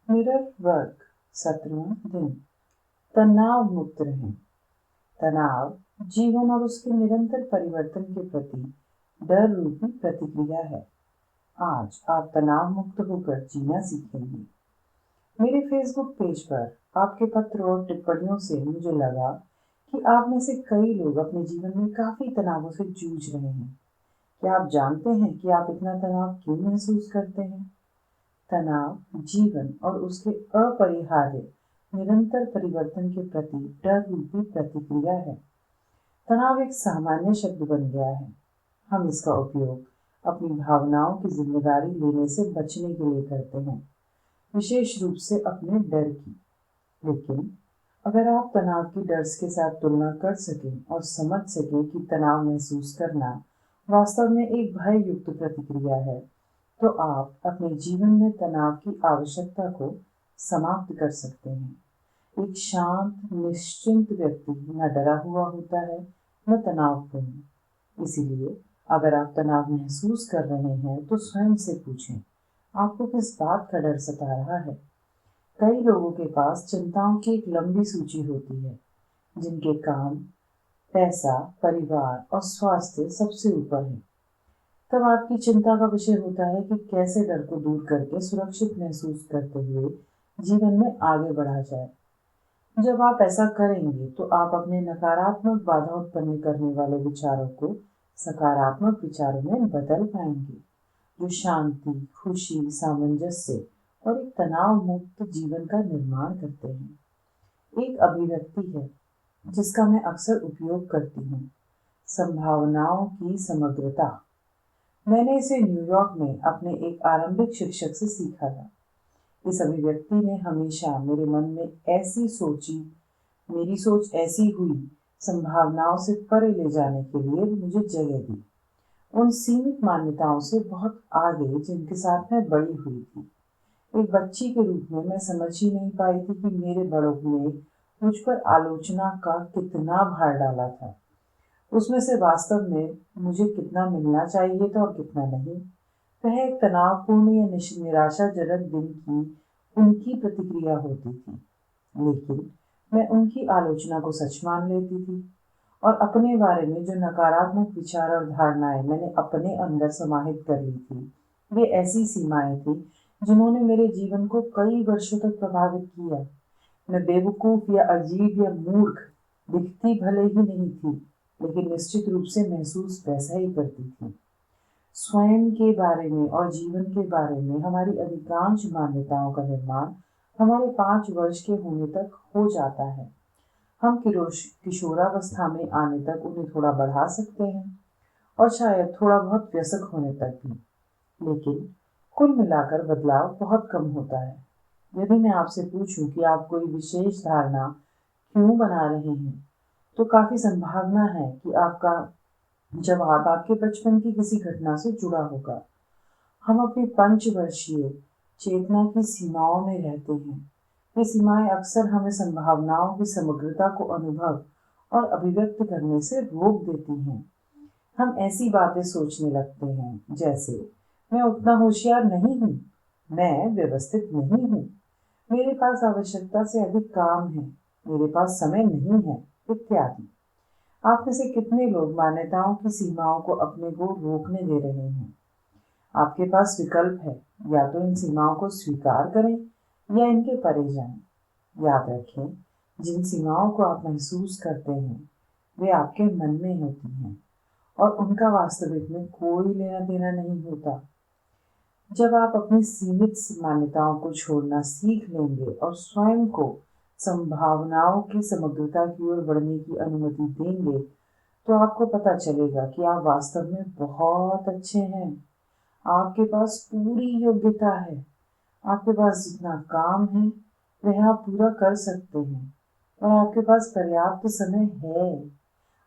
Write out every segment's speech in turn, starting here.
Mirror work 17वां दिन। तनाव मुक्त रहें। तनाव जीवन और उसके निरंतर परिवर्तन के प्रति डर रूपी प्रतिक्रिया है। आज आप तनाव मुक्त होकर जीना सीखेंगे। मेरे फेसबुक पेज पर आपके पत्र और टिप्पणियों से मुझे लगा कि आप में से कई लोग अपने जीवन में काफी तनावों से जूझ रहे हैं। क्या आप जानते हैं कि आप इतना तनाव क्यों महसूस करते हैं? तनाव जीवन और उसके अपरिहार्य निरंतर परिवर्तन के प्रति डर रूपी प्रतिक्रिया है। तनाव एक सामान्य शब्द बन गया है। हम इसका उपयोग अपनी भावनाओं की जिम्मेदारी लेने से बचने के लिए करते हैं, विशेष रूप से अपने डर की। लेकिन अगर आप तनाव की डर के साथ तुलना कर सकें और समझ सकें कि तनाव महसूस करना वास्तव में एक भय युक्त प्रतिक्रिया है, तो आप अपने जीवन में तनाव की आवश्यकता को समाप्त कर सकते हैं। एक शांत, निश्चिंत व्यक्ति न डरा हुआ होता है, न तनावपूर्ण। इसीलिए अगर आप तनाव महसूस कर रहे हैं, तो स्वयं से पूछें, आपको किस बात का डर सता रहा है? कई लोगों के पास चिंताओं की एक लंबी सूची होती है, जिनके काम, पैसा, परिवार और स्वास्थ्य सबसे ऊपर है। तब आपकी चिंता का विषय होता है कि कैसे डर को दूर करके सुरक्षित महसूस करते हुए जीवन में आगे बढ़ा जाए। जब आप ऐसा करेंगे, तो आप अपने नकारात्मक बाधा उत्पन्न करने वाले विचारों को सकारात्मक विचारों में बदल पाएंगे, जो शांति, खुशी, सामंजस्य और एक तनाव मुक्त जीवन का निर्माण करते हैं। एक अभिव्यक्ति है जिसका मैं अक्सर उपयोग करती हूँ, संभावनाओं की समग्रता। मैंने इसे न्यूयॉर्क में अपने एक आरंभिक शिक्षक से सीखा था। इस अभिव्यक्ति ने हमेशा मेरे मन में मेरी सोच ऐसी हुई संभावनाओं से परे ले जाने के लिए मुझे जगह दी, उन सीमित मान्यताओं से बहुत आगे जिनके साथ मैं बड़ी हुई थी। एक बच्ची के रूप में मैं समझ ही नहीं पाई थी कि मेरे बड़ों ने मुझ पर आलोचना का कितना भार डाला था। उसमें से वास्तव में मुझे कितना मिलना चाहिए था और कितना नहीं। वह एक तनावपूर्ण या निराशाजनक दिन की उनकी प्रतिक्रिया होती थी, लेकिन मैं उनकी आलोचना को सच मान लेती थी और अपने बारे में जो नकारात्मक विचार और धारणाएं मैंने अपने अंदर समाहित कर ली थी, वे ऐसी सीमाएं थी जिन्होंने मेरे जीवन को कई वर्षों तक प्रभावित किया। मैं बेवकूफ या अजीब या मूर्ख दिखती भले ही नहीं थी, लेकिन निश्चित रूप से महसूस वैसा ही करती थी। स्वयं के बारे में और जीवन के बारे में हमारी अधिकांश मान्यताओं का निर्माण हमारे 5 वर्ष के होने तक हो जाता है। हम किशोरावस्था में आने तक उन्हें थोड़ा बढ़ा सकते हैं और शायद थोड़ा बहुत वयस्क होने तक भी, लेकिन कुल मिलाकर बदलाव बहुत कम होता है। यदि मैं आपसे पूछूं कि आप कोई विशेष धारणा क्यों बना रहे हैं, तो काफी संभावना है कि आपका जवाब आपके बचपन की किसी घटना से जुड़ा होगा। हम अपनी पंचवर्षीय चेतना की सीमाओं में रहते हैं। ये सीमाएं अक्सर हमें संभावनाओं की समग्रता को अनुभव और अभिव्यक्त करने से रोक देती हैं। हम ऐसी बातें सोचने लगते हैं जैसे, मैं उतना होशियार नहीं हूँ, मैं व्यवस्थित नहीं हूँ, मेरे पास आवश्यकता से अधिक काम है, मेरे पास समय नहीं है, इत्यादि। आप में से कितने लोग मान्यताओं की सीमाओं को अपने को रोकने दे रहे हैं? आपके पास विकल्प है, या तो इन सीमाओं को स्वीकार करें या इनके परे जाएं। याद रखें, जिन सीमाओं को आप महसूस करते हैं, वे आपके मन में होती हैं और उनका वास्तविक में कोई लेना देना नहीं होता। जब आप अपनी सीमित मान्यताओं को छोड़ना सीख लेंगे और स्वयं को संभावनाओं की समग्रता की ओर बढ़ने की अनुमति देंगे, तो आपको पता चलेगा कि आप वास्तव में बहुत अच्छे हैं। आपके पास पूरी योग्यता है। आपके पास जितना काम है, वह आप पूरा कर सकते हैं और आपके पास पर्याप्त समय है।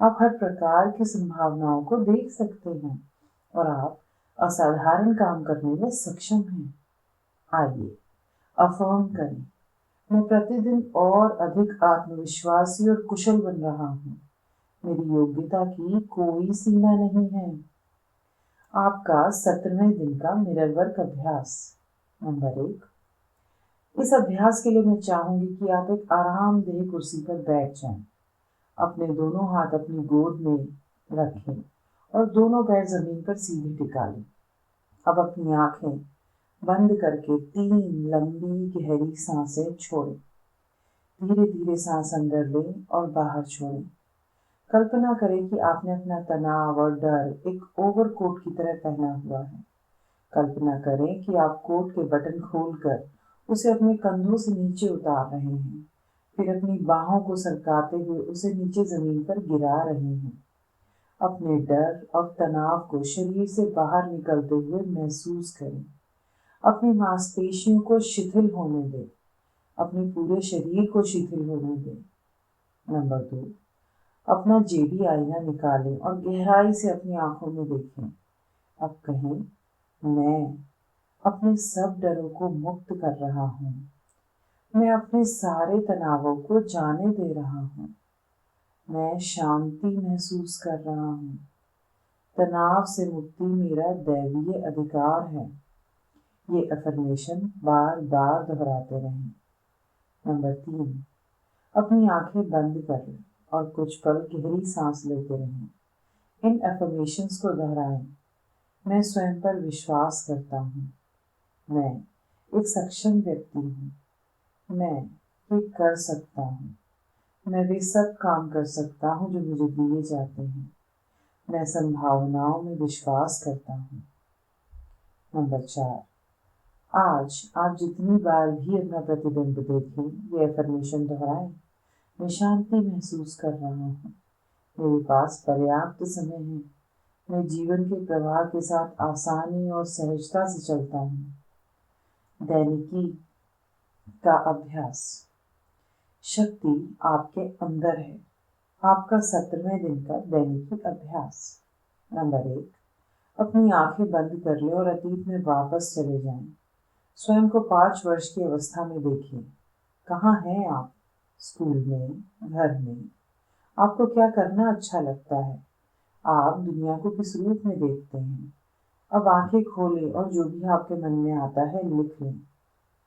आप हर प्रकार की संभावनाओं को देख सकते हैं और आप असाधारण काम करने में सक्षम हैं। आइए अफर्म करें, मैं प्रतिदिन और अधिक आत्मविश्वासी और कुशल बन रहा हूँ। मेरी योग्यता की कोई सीमा नहीं है। आपका 17वें दिन का मिरर वर्क अभ्यास। नंबर 1, इस अभ्यास के लिए मैं चाहूंगी कि आप एक आरामदेह कुर्सी पर बैठ जाएं। अपने दोनों हाथ अपनी गोद में रखें और दोनों पैर जमीन पर सीधे टिका लें। अब अपनी आंखें बंद करके 3 लंबी गहरी सांसें छोड़ें। धीरे धीरे सांस अंदर लें और बाहर छोड़ें। कल्पना करें कि आपने अपना तनाव और डर एक ओवरकोट की तरह पहना हुआ है। कल्पना करें कि आप कोट के बटन खोलकर उसे अपने कंधों से नीचे उतार रहे हैं, फिर अपनी बाहों को सरकाते हुए उसे नीचे जमीन पर गिरा रहे हैं। अपने डर और तनाव को शरीर से बाहर निकलते हुए महसूस करें। अपनी मांसपेशियों को शिथिल होने दें। अपने पूरे शरीर को शिथिल होने दें। नंबर 2, अपना जेबी आईना निकालें और गहराई से अपनी आंखों में देखें। अब कहें, मैं अपने सब डरों को मुक्त कर रहा हूँ। मैं अपने सारे तनावों को जाने दे रहा हूँ। मैं शांति महसूस कर रहा हूँ। तनाव से मुक्ति मेरा दैवीय अधिकार है। ये अफर्मेशन बार बार दोहराते रहें। नंबर 3, अपनी आंखें बंद कर लें और कुछ पल गहरी सांस लेते रहें। इन अफर्मेशंस को दोहराएं। मैं स्वयं पर विश्वास करता हूँ। मैं एक सक्षम व्यक्ति हूँ। मैं ये कर सकता हूँ। मैं वे सब काम कर सकता हूँ जो मुझे दिए जाते हैं। मैं संभावनाओं में विश्वास करता हूँ। नंबर 4, आज आप जितनी बार भी अपना प्रतिबिंब देखें, ये अफर्मेशन दोहराएं। मैं शांति महसूस कर रहा हूँ। मेरे पास पर्याप्त समय है। मैं जीवन के प्रवाह के साथ आसानी और सहजता से चलता हूँ। दैनिकी का अभ्यास। शक्ति आपके अंदर है। आपका 17वें दिन का दैनिकी अभ्यास। नंबर 1, अपनी आंखें बंद कर लें और अतीत में वापस चले जाएं। स्वयं को 5 वर्ष की अवस्था में देखें। कहाँ हैं आप? स्कूल में, घर में? आपको क्या करना अच्छा लगता है? आप दुनिया को किस रूप में देखते हैं? अब आंखें खोलें और जो भी आपके मन में आता है लिख लें।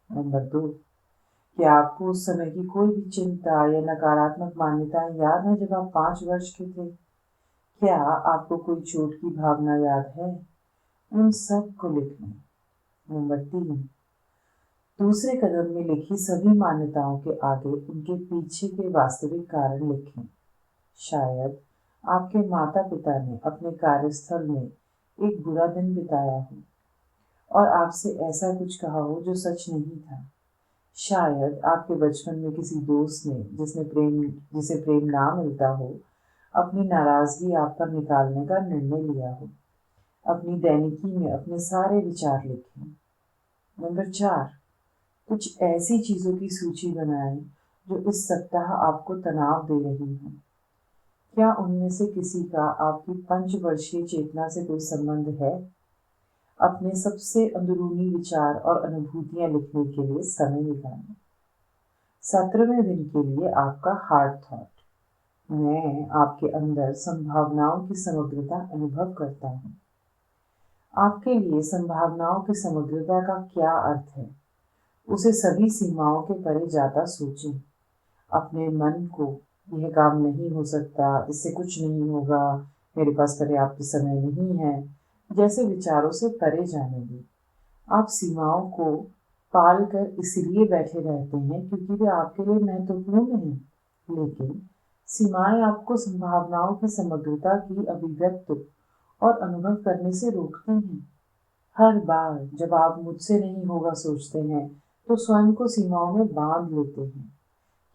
नंबर 2, क्या आपको उस समय की कोई भी चिंता या नकारात्मक मान्यताएं याद है जब आप 5 वर्ष के थे? क्या आपको कोई चोट की भावना याद है? उन सब को लिख लें। नंबर 3, दूसरे कदम में लिखी सभी मान्यताओं के आगे उनके पीछे के वास्तविक कारण लिखें। शायद आपके माता पिता ने अपने कार्यस्थल में एक बुरा दिन बिताया हो और आपसे ऐसा कुछ कहा हो जो सच नहीं था। शायद आपके बचपन में किसी दोस्त ने जिसे प्रेम ना मिलता हो, अपनी नाराजगी आप पर निकालने का निर्णय लिया हो। अपनी दैनिकी में अपने सारे विचार लिखें। नंबर 4, कुछ ऐसी चीजों की सूची बनाएं जो इस सप्ताह आपको तनाव दे रही हैं। क्या उनमें से किसी का आपकी 5 वर्षीय चेतना से कोई संबंध है? अपने सबसे अंदरूनी विचार और अनुभूतियां लिखने के लिए समय निकालें। 17वें दिन के लिए आपका हार्ट थॉट। मैं आपके अंदर संभावनाओं की समग्रता अनुभव करता हूँ। आपके लिए संभावनाओं की समग्रता का क्या अर्थ है? उसे सभी सीमाओं के परे जाता सोचें। अपने मन को यह काम नहीं हो सकता, इससे कुछ नहीं होगा, मेरे पास पर्याप्त समय नहीं है जैसे विचारों से परे जाने दें। आप सीमाओं को पाल कर इसलिए बैठे रहते हैं क्योंकि वे आपके लिए महत्वपूर्ण हैं, लेकिन सीमाएं आपको संभावनाओं की समग्रता की अभिव्यक्ति और अनुभव करने से रोकती हैं। हर बार जब आप मुझसे नहीं होगा सोचते हैं तो स्वयं को सीमाओं में बांध लेते हैं।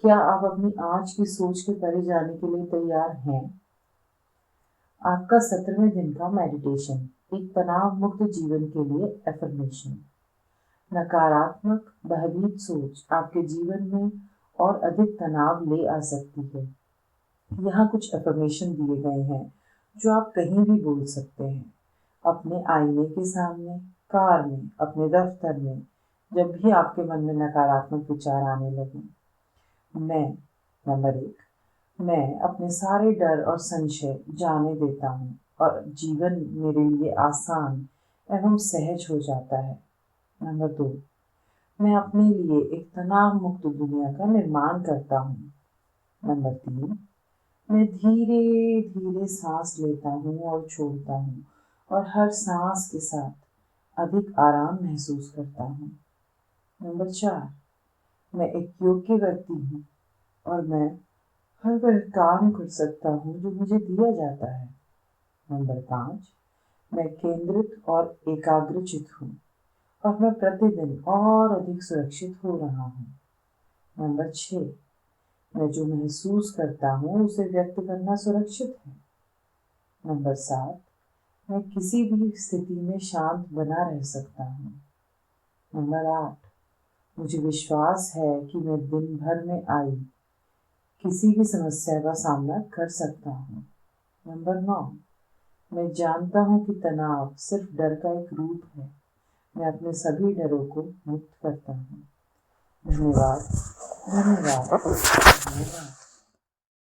क्या आप अपनी आज की सोच के परे जाने के लिए तैयार हैं? आपका 17वें दिन का मेडिटेशन, एक तनाव मुक्त जीवन के लिए एफर्मेशन। नकारात्मक भयभीत सोच आपके जीवन में और अधिक तनाव ले आ सकती है। यहाँ कुछ एफर्मेशन दिए गए हैं जो आप कहीं भी बोल सकते हैं। अपने आईने के सामने, कार में, अपने दफ्तर में, जब भी आपके मन में नकारात्मक विचार आने लगे। मैं, नंबर 1, मैं अपने सारे डर और संशय जाने देता हूँ और जीवन मेरे लिए आसान एवं सहज हो जाता है। नंबर 2, मैं अपने लिए एक तनाव मुक्त दुनिया का निर्माण करता हूँ। नंबर 3, मैं धीरे धीरे सांस लेता हूँ और छोड़ता हूँ और हर सांस के साथ अधिक आराम महसूस करता हूँ। नंबर 4, मैं एक योग्य व्यक्ति हूँ और मैं हर वह काम कर सकता हूँ जो मुझे दिया जाता है। नंबर 5, मैं केंद्रित और एकाग्रचित हूँ और मैं प्रतिदिन और अधिक सुरक्षित हो रहा हूँ। नंबर 6, मैं जो महसूस करता हूँ उसे व्यक्त करना सुरक्षित है। नंबर 7, मैं किसी भी स्थिति में शांत बना रह सकता हूँ। नंबर 8, मुझे विश्वास है कि मैं दिन भर में आई किसी भी समस्या का सामना कर सकता हूँ। नंबर 9, मैं जानता हूँ कि तनाव सिर्फ डर का एक रूप है। मैं अपने सभी डरों को मुक्त करता हूँ। धन्यवाद, धन्यवाद, धन्यवाद।